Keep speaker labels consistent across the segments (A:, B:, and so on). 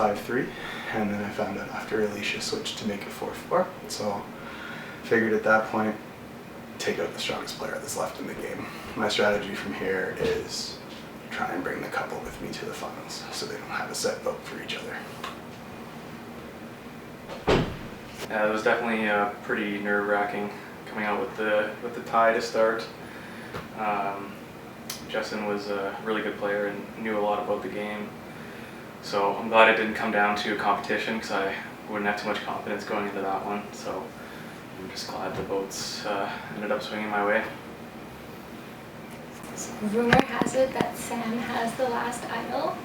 A: 5-3, and then I found out after Alicia switched to make it 4-4. So figured at that point, take out the strongest player that's left in the game. My strategy from here is try and bring the couple with me to the finals so they don't have a set vote for each other.
B: Yeah, it was definitely pretty nerve-wracking coming out with the tie to start. Justin was a really good player and knew a lot about the game. So I'm glad it didn't come down to a competition because I wouldn't have too much confidence going into that one. So I'm just glad the votes ended up swinging my way.
C: So rumor has it that Sam has the last idol.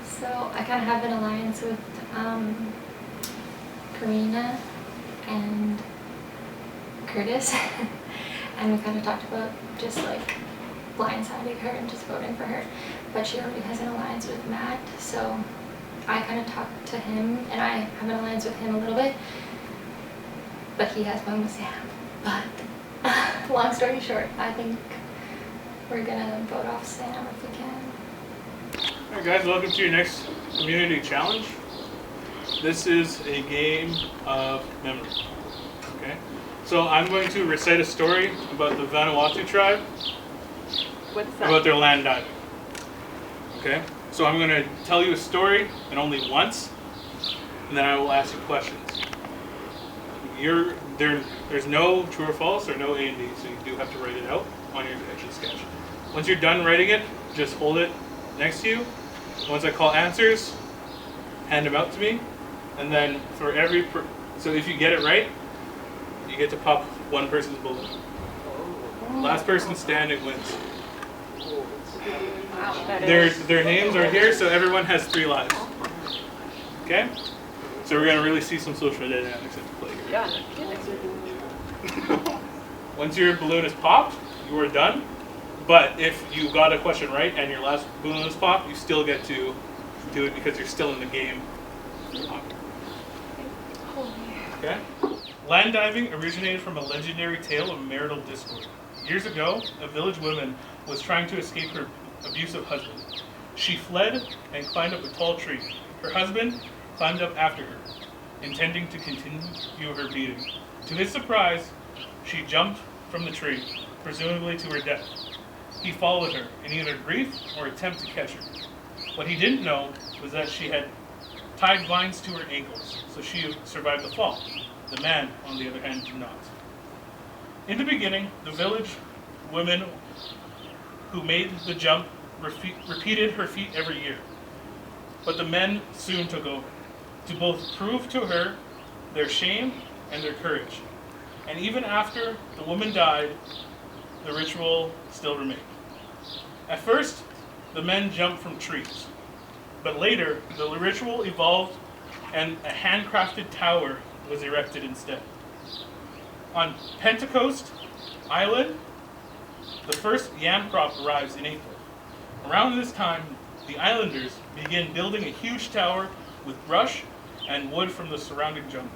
C: So I kind of have an alliance with Karina and Curtis. And we kind of talked about just like blindsiding her and just voting for her. But she already has an alliance with Matt. So I kind of talked to him and I have an alliance with him a little bit. But he has one with Sam. But long story short, I think we're gonna vote off Sam if we can.
D: Alright guys, welcome to your next community challenge. This is a game of memory. Okay? So I'm going to recite a story about the Vanuatu tribe.
E: What's that?
D: About their land diving. Okay? So I'm going to tell you a story and only once, and then I will ask you questions. There's no true or false or no A and B, so you do have to write it out on your etch and sketch. Once you're done writing it, just hold it next to you. Once I call answers, hand them out to me, and then for every so if you get it right, you get to pop one person's balloon. Last person standing wins.
E: Wow.
D: Their names are here, so everyone has 3 lives. Okay? So we're gonna really see some social dynamics into play here.
E: Yeah.
D: Once your balloon is popped, you are done. But if you got a question right and your last balloon is popped, you still get to do it because you're still in the game. Okay? Land diving originated from a legendary tale of marital discord. Years ago, a village woman was trying to escape her abusive husband. She fled and climbed up a tall tree. Her husband climbed up after her, intending to continue her beating. To his surprise, she jumped from the tree, presumably to her death. He followed her in either grief or attempt to catch her. What he didn't know was that she had tied vines to her ankles, so she survived the fall. The man, on the other hand, did not. In the beginning, the village women who made the jump repeated her feat every year. But the men soon took over, to both prove to her their shame and their courage. And even after the woman died, the ritual still remained. At first, the men jumped from trees, but later the ritual evolved and a handcrafted tower was erected instead. On Pentecost Island, the first yam crop arrives in April. Around this time, the islanders begin building a huge tower with brush and wood from the surrounding jungle.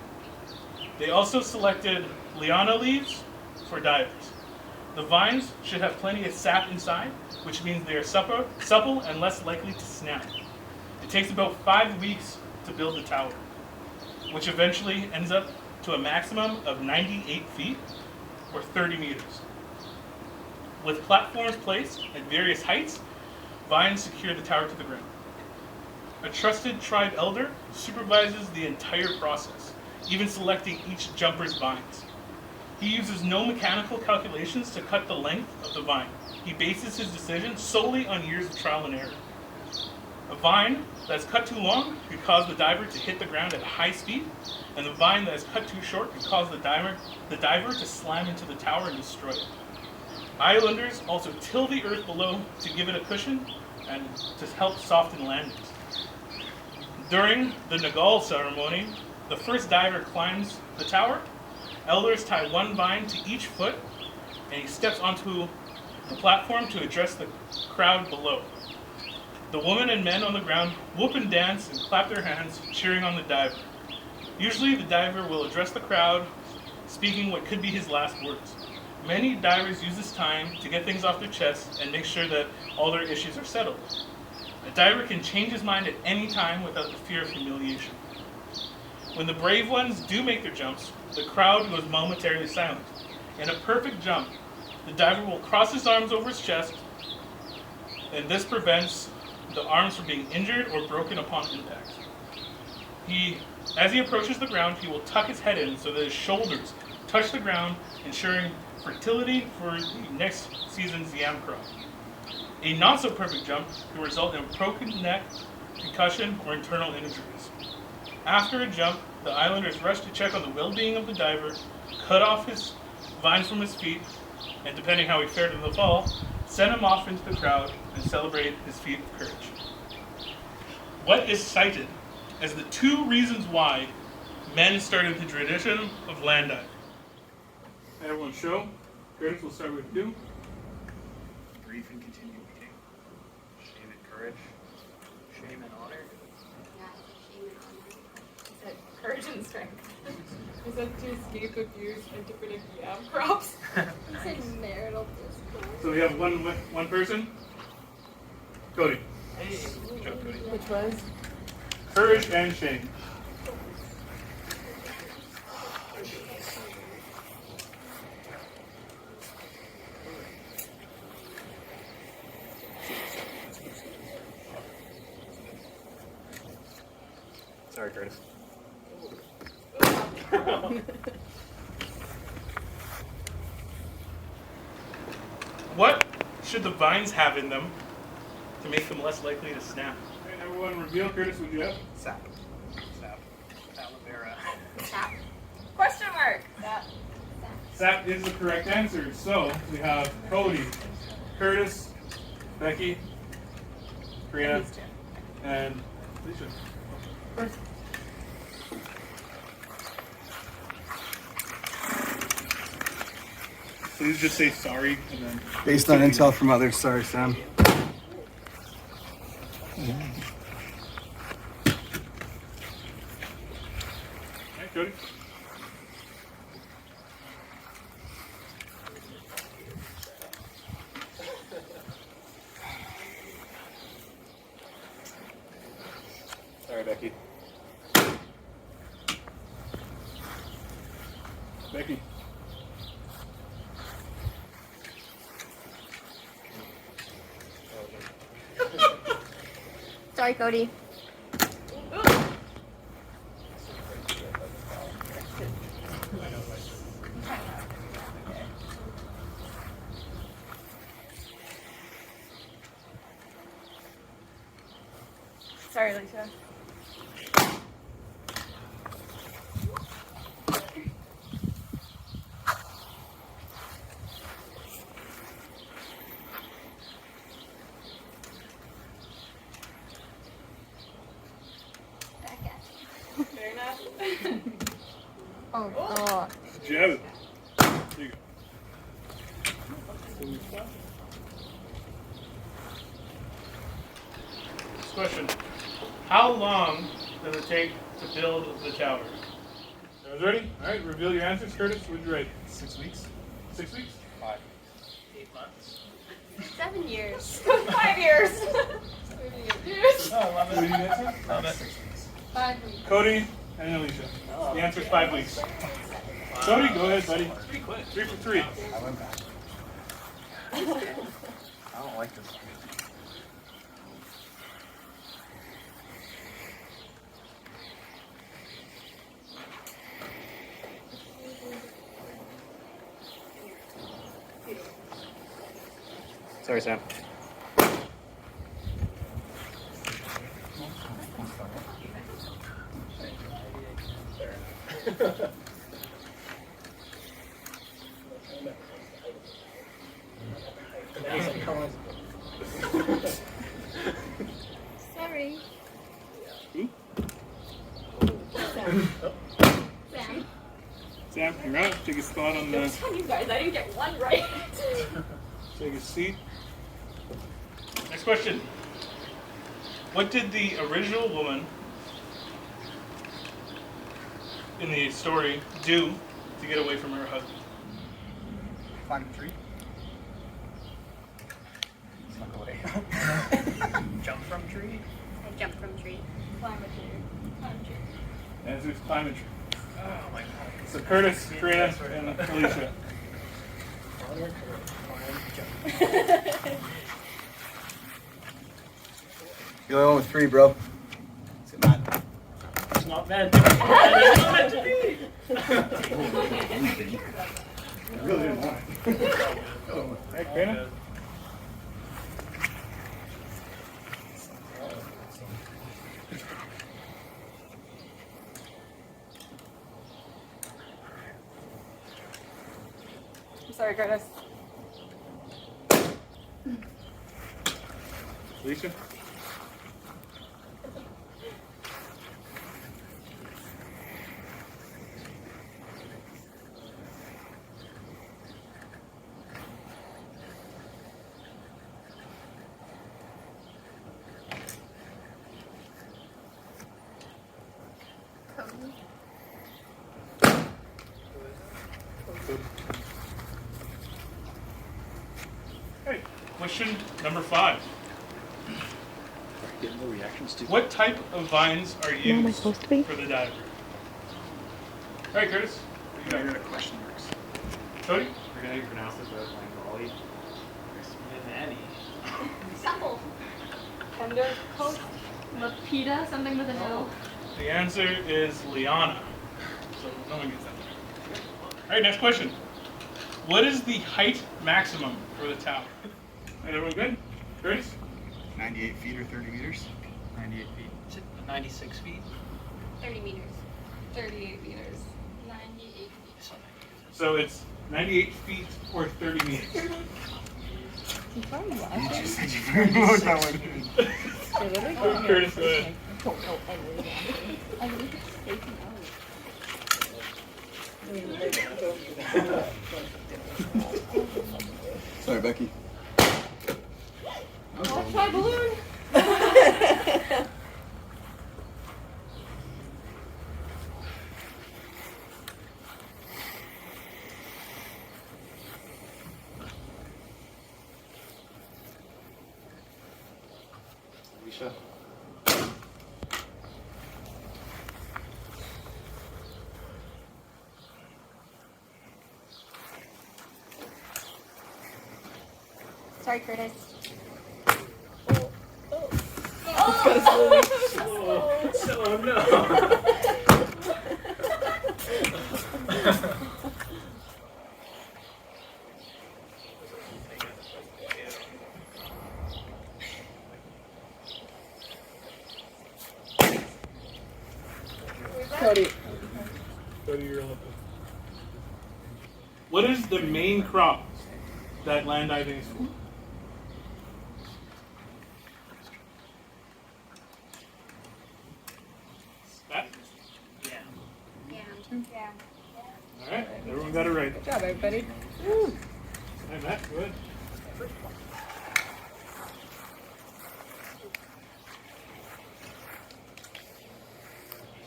D: They also selected liana leaves for divers. The vines should have plenty of sap inside, which means they are supple and less likely to snap. It takes about 5 weeks to build the tower, which eventually ends up to a maximum of 98 feet or 30 meters. With platforms placed at various heights, vines secure the tower to the ground. A trusted tribe elder supervises the entire process, even selecting each jumper's vines. He uses no mechanical calculations to cut the length of the vine. He bases his decision solely on years of trial and error. A vine that's cut too long could cause the diver to hit the ground at a high speed, and the vine that is cut too short could cause the diver to slam into the tower and destroy it. Islanders also till the earth below to give it a cushion and to help soften landings. During the Nagal ceremony, the first diver climbs the tower. Elders tie one vine to each foot, and he steps onto the platform to address the crowd below. The women and men on the ground whoop and dance and clap their hands, cheering on the diver. Usually the diver will address the crowd, speaking what could be his last words. Many divers use this time to get things off their chest and make sure that all their issues are settled. A diver can change his mind at any time without the fear of humiliation. When the brave ones do make their jumps, the crowd goes momentarily silent. In a perfect jump, the diver will cross his arms over his chest, and this prevents the arms from being injured or broken upon impact. As he approaches the ground, he will tuck his head in so that his shoulders touch the ground, ensuring fertility for the next season's yam crop. A not-so-perfect jump can result in a broken neck, concussion, or internal injuries. After a jump, the islanders rush to check on the well-being of the diver, cut off his vines from his feet, and depending how he fared in the fall, send him off into the crowd and celebrate his feat of courage. What is cited as the 2 reasons why men started the tradition of land diving? Everyone show. Curtis, we'll start with you.
B: Grief and continue eating. Shame and courage. Shame and honor.
E: Yeah, shame and honor. Is that courage and strength? Is that to escape abuse and to predict yam crops? It's in marital discord.
D: So we have one person. Cody. Good job, Cody.
E: Which was?
D: Courage and shame.
B: Sorry, Curtis.
D: What should the vines have in them to make them less likely to snap? Okay, everyone reveal. Curtis, what do you have?
B: Sap. Sap. Aloe vera.
E: Sap. Question mark. Sap.
D: Sap is the correct answer. So we have Cody, Curtis, Becky, Karina, and Alicia. Perfect. Please just say sorry and then.
A: Based on intel from others, sorry, Sam.
D: Hey, Cody.
B: Sorry, Becky.
D: Becky.
E: Sorry, Cody. Sorry, Alicia.
C: Back at you.
E: Fair enough.
C: Oh, God.
D: Did you have it? There you go. Next question. How long does it take to build the tower? Everyone's ready? All right, reveal your answers. Curtis, what did you write?
B: 6 weeks.
D: 6 weeks?
B: 5.
D: 8 months.
E: 7 years. 5 years. 38 years.
D: What did you answer?
B: 6 weeks.
E: 5 weeks.
D: Cody and Alicia. The answer is 5 weeks. Cody, go ahead, buddy.
B: Pretty quick.
D: 3 for 3.
B: I went back. I don't like this. Sorry, Sam.
E: Sorry.
D: Who?
E: Sam.
D: Sam, you're out. Take a spot on the.
E: Jokes on you guys, I didn't get one right.
D: Take a seat. Next question. What did the original woman in the story do to get away from her husband?
B: Climb a tree. Snuck away.
F: Jump from tree?
E: I jump from tree. Climb a tree. Climb tree.
D: The answer is climb a tree.
F: Oh my god.
D: So Curtis, Karina, and Alicia.
F: Climb, jump.
A: You're the only one with 3, bro.
F: It's not. It's not meant to be. It's not meant to be.
A: I really didn't want it.
D: Hey, Karina.
E: I'm sorry, Curtis.
D: Alicia. Okay, question number 5.
F: Getting the reactions too.
D: What type of vines are used for the diver? Alright, Curtis. What do you got?
F: Question marks.
D: Cody?
G: We're gonna pronounce this without playing volley.
E: Supple. Tender coat. Lapita, something with an L.
D: The answer is Liana. So no one gets that. Alright, next question. What is the height maximum for the tower? Alright, everyone good? Curtis?
A: 98 feet or 30 meters?
G: 98 feet.
F: Is it 96 feet?
E: 30 meters. 38 meters. 98 feet.
D: So it's 98 feet or 30 meters.
A: You just said you didn't know what that one is.
D: Curtis, go ahead.
A: Sorry, Becky.
E: Watch my balloon.
G: Alicia.
E: Sorry, Curtis.
F: Oh no.
D: Cody, you're up. What is the main crop that land diving is for? That?
F: Yeah.
E: Yeah.
D: Alright, everyone got it right.
E: Good job, everybody.
D: Hey, Matt, go ahead.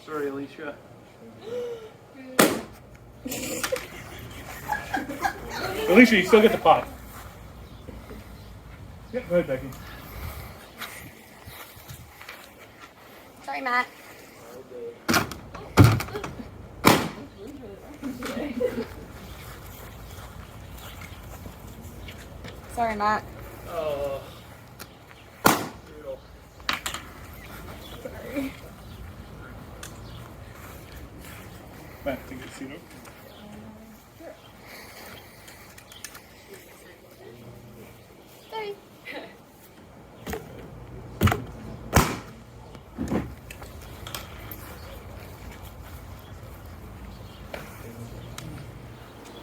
F: Sorry, Alicia.
D: Alicia, you still get the pot. Yeah, go ahead, Becky.
E: Sorry, Matt. Sorry, Matt.
F: Oh. Brutal.
E: Sorry.
D: Matt, take your seat up.
E: Sorry.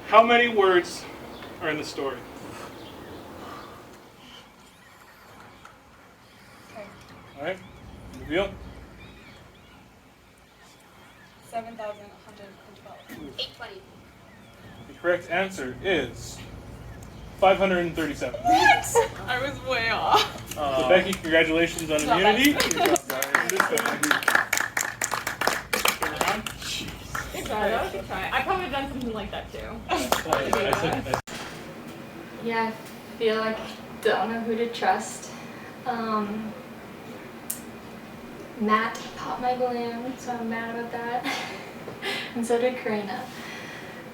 D: How many words are in the story?
E: Okay.
D: Alright, reveal.
E: 7,112. 820.
D: The correct answer is 537.
E: What? I was way off.
D: So Becky, congratulations on
E: Not
D: immunity.
E: bad.
D: Good job, guys. This time. Turn around.
E: Good try, that was a good try. I probably would have done something like that too.
C: Yeah, I feel like I don't know who to trust. Matt popped my balloon, so I'm mad about that. And so did Karina.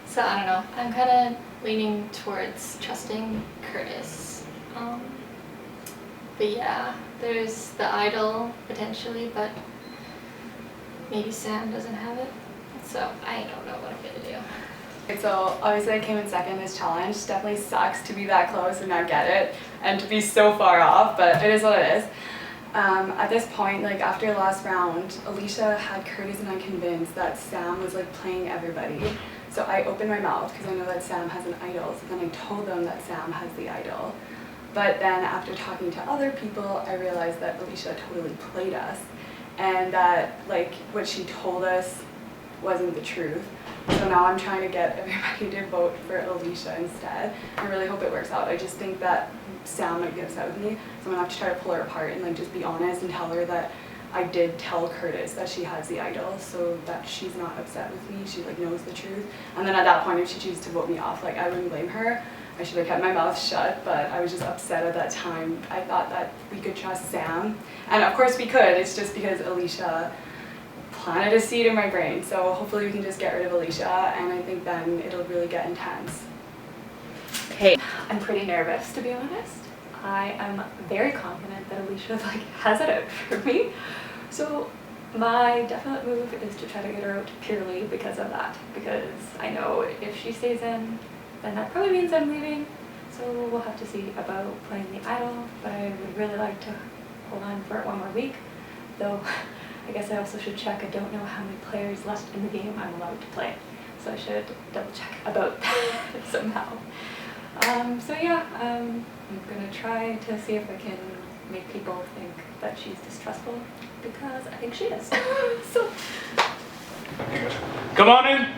C: So I don't know. I'm kind of leaning towards trusting Curtis. But yeah, there's the idol potentially, but maybe Sam doesn't have it. So I don't know what I'm gonna do.
H: Okay, so obviously I came in second in this challenge. Definitely sucks to be that close and not get it, and to be so far off, but it is what it is. At this point, like after the last round, Alicia had Curtis and I convinced that Sam was like playing everybody. So I opened my mouth because I know that Sam has an idol, so then I told them that Sam has the idol. But then after talking to other people, I realized that Alicia totally played us, and that like what she told us wasn't the truth. So now I'm trying to get everybody to vote for Alicia instead. I really hope it works out. I just think that Sam might get upset with me, so I'm gonna have to try to pull her apart and like just be honest and tell her that I did tell Curtis that she has the idol, so that she's not upset with me. She like knows the truth. And then at that point, if she chooses to vote me off, like I wouldn't blame her. I should have kept my mouth shut, but I was just upset at that time. I thought that we could trust Sam, and of course we could. It's just because Alicia planted a seed in my brain. So hopefully we can just get rid of Alicia, and I think then it'll really get intense.
I: Okay, I'm pretty nervous, to be honest. I am very confident that Alicia has it out for me. So my definite move is to try to get her out purely because of that. Because I know if she stays in, then that probably means I'm leaving. So we'll have to see about playing the idol, but I would really like to hold on for it one more week. Though I guess I also should check. I don't know how many players left in the game I'm allowed to play. So I should double check about that somehow. So yeah, I'm gonna try to see if I can make people think that she's distrustful, because I think she is. So
D: Come on in.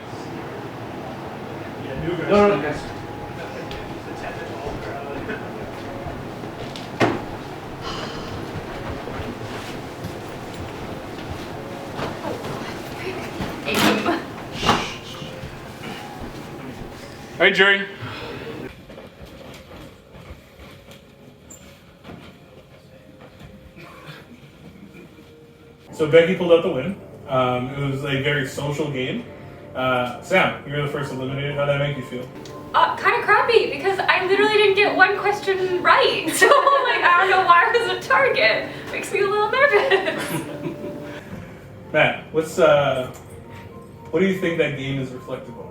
F: Yeah, new guys.
D: No, guys. All right, Jerry. So Becky pulled out the win. It was a very social game. Sam, you're the first eliminated. How'd that make you feel?
I: kind of crappy because I literally didn't get one question right. So like I don't know why I was a target. Makes me a little nervous.
D: Matt, what do you think that game is reflective on?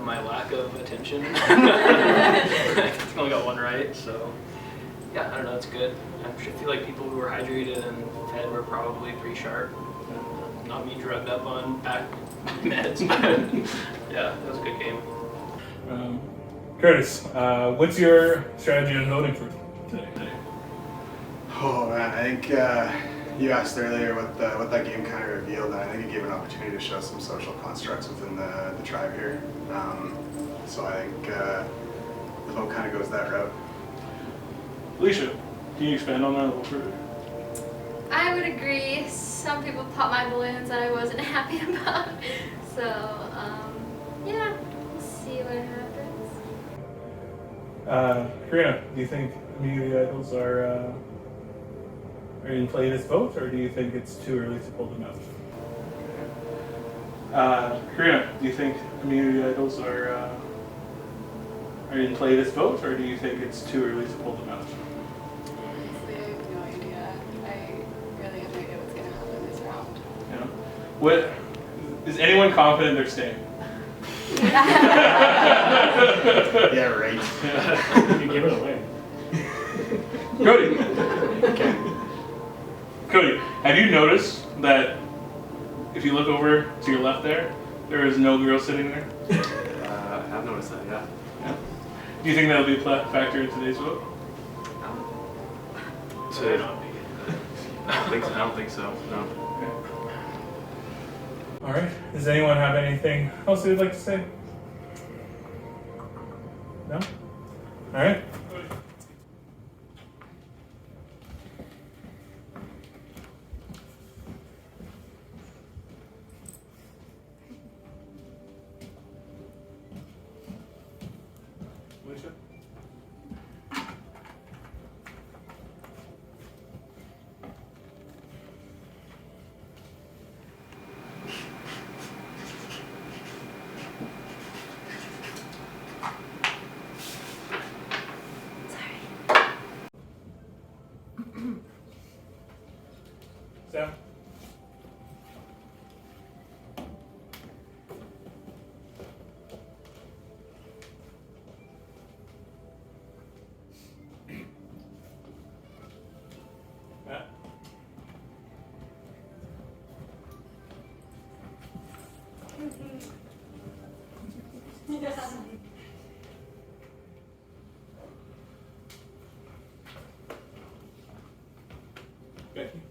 F: My lack of attention. I only got one right, so yeah, I don't know, it's good. I feel like people who were hydrated and fed were probably pretty sharp. Not me drugged up on back meds, but yeah, that was a good game.
D: Curtis, what's your strategy on voting for today?
A: Oh man, I think you asked earlier what that game kind of revealed, and I think it gave an opportunity to show some social constructs within the tribe here. So I think the vote kind of goes that route.
D: Alicia, can you expand on that a little further?
C: I would agree. Some people pop my balloons that I wasn't happy about. So, yeah, we'll see what happens.
D: Karina, do you think Immunity Idols are in play this vote, or do you think it's too early to pull them out? Karina, do you think Immunity Idols are in play this vote, or do you think it's too early to pull them out?
H: Honestly, I have no idea. I really have no idea what's going to happen this round.
D: Yeah. What is anyone confident they're staying?
A: Yeah, right.
F: You give it away.
D: Cody,
A: Okay.
D: Cody, have you noticed that if you look over to your left there is no girl sitting there?
B: I have noticed that, yeah.
D: Yeah. Do you think that'll be a factor in today's vote?
B: I don't think so, no.
D: All right. Does anyone have anything else they'd like to say? No? All right. Alicia? Sam? Matt? Becky?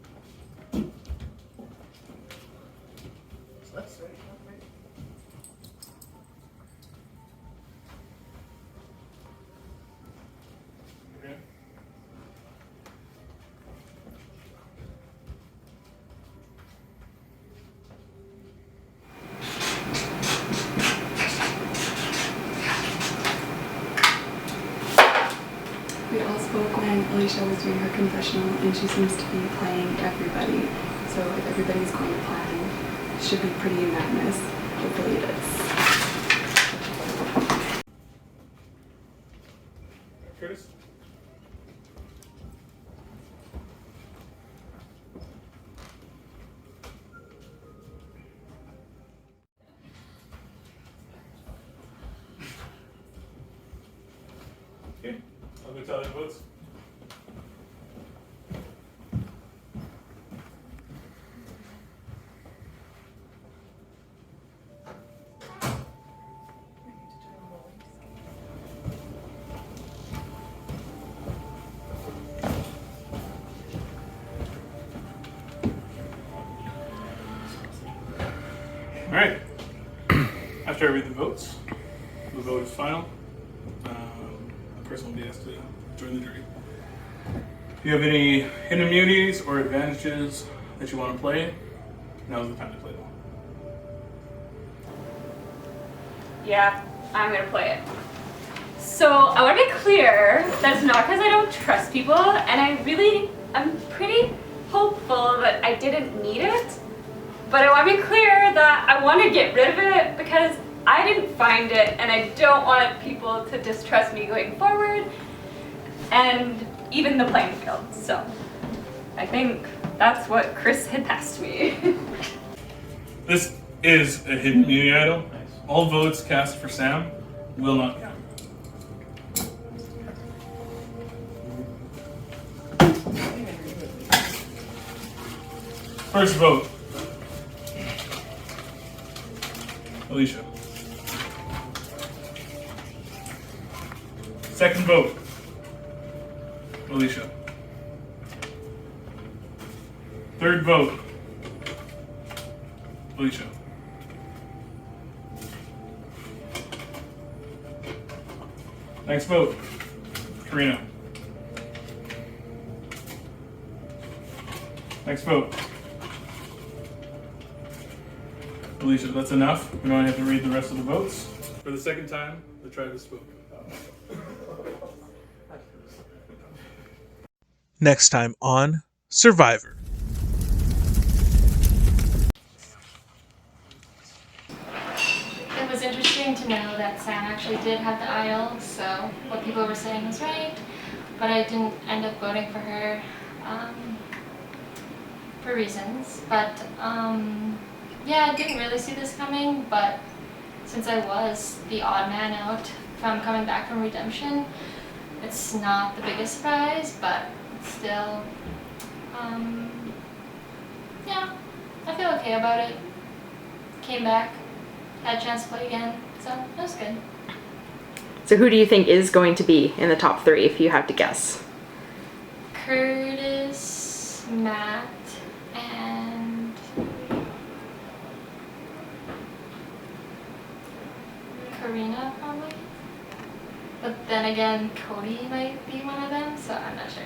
D: Okay.
H: We all spoke when Alicia was doing her confessional, and she seems to be playing everybody. So if everybody's going to plan, it should be pretty unanimous. Hopefully it is.
D: Curtis? Okay, I'll go tally the votes. All right. After I read the votes, the vote is final. A person will be asked to join the jury. If you have any hidden immunities or advantages that you want to play, now's the time to play them.
I: Yeah, I'm gonna play it. So I want to be clear, that's not because I don't trust people, and I'm pretty hopeful that I didn't need it, but I want to be clear that I want to get rid of it because I didn't find it, and I don't want people to distrust me going forward, and even the playing field. So I think that's what Chris had passed me.
D: This is a hidden immunity idol. All votes cast for Sam will not count. First vote. Alicia. Second vote. Alicia. Third vote. Alicia. Next vote. Karina. Next vote. Alicia, that's enough. We don't have to read the rest of the votes. For the second time, the tribe has spoken.
J: Next time on Survivor.
C: It was interesting to know that Sam actually did have the idol, so what people were saying was right, but I didn't end up voting for her for reasons. But yeah, I didn't really see this coming, but since I was the odd man out from coming back from redemption, it's not the biggest surprise, but still, yeah, I feel okay about it. Came back, had a chance to play again, so it was good.
K: So who do you think is going to be in the top 3 if you had to guess?
C: Curtis, Matt, and Karina probably. But then again, Cody might be one of them, so I'm not sure.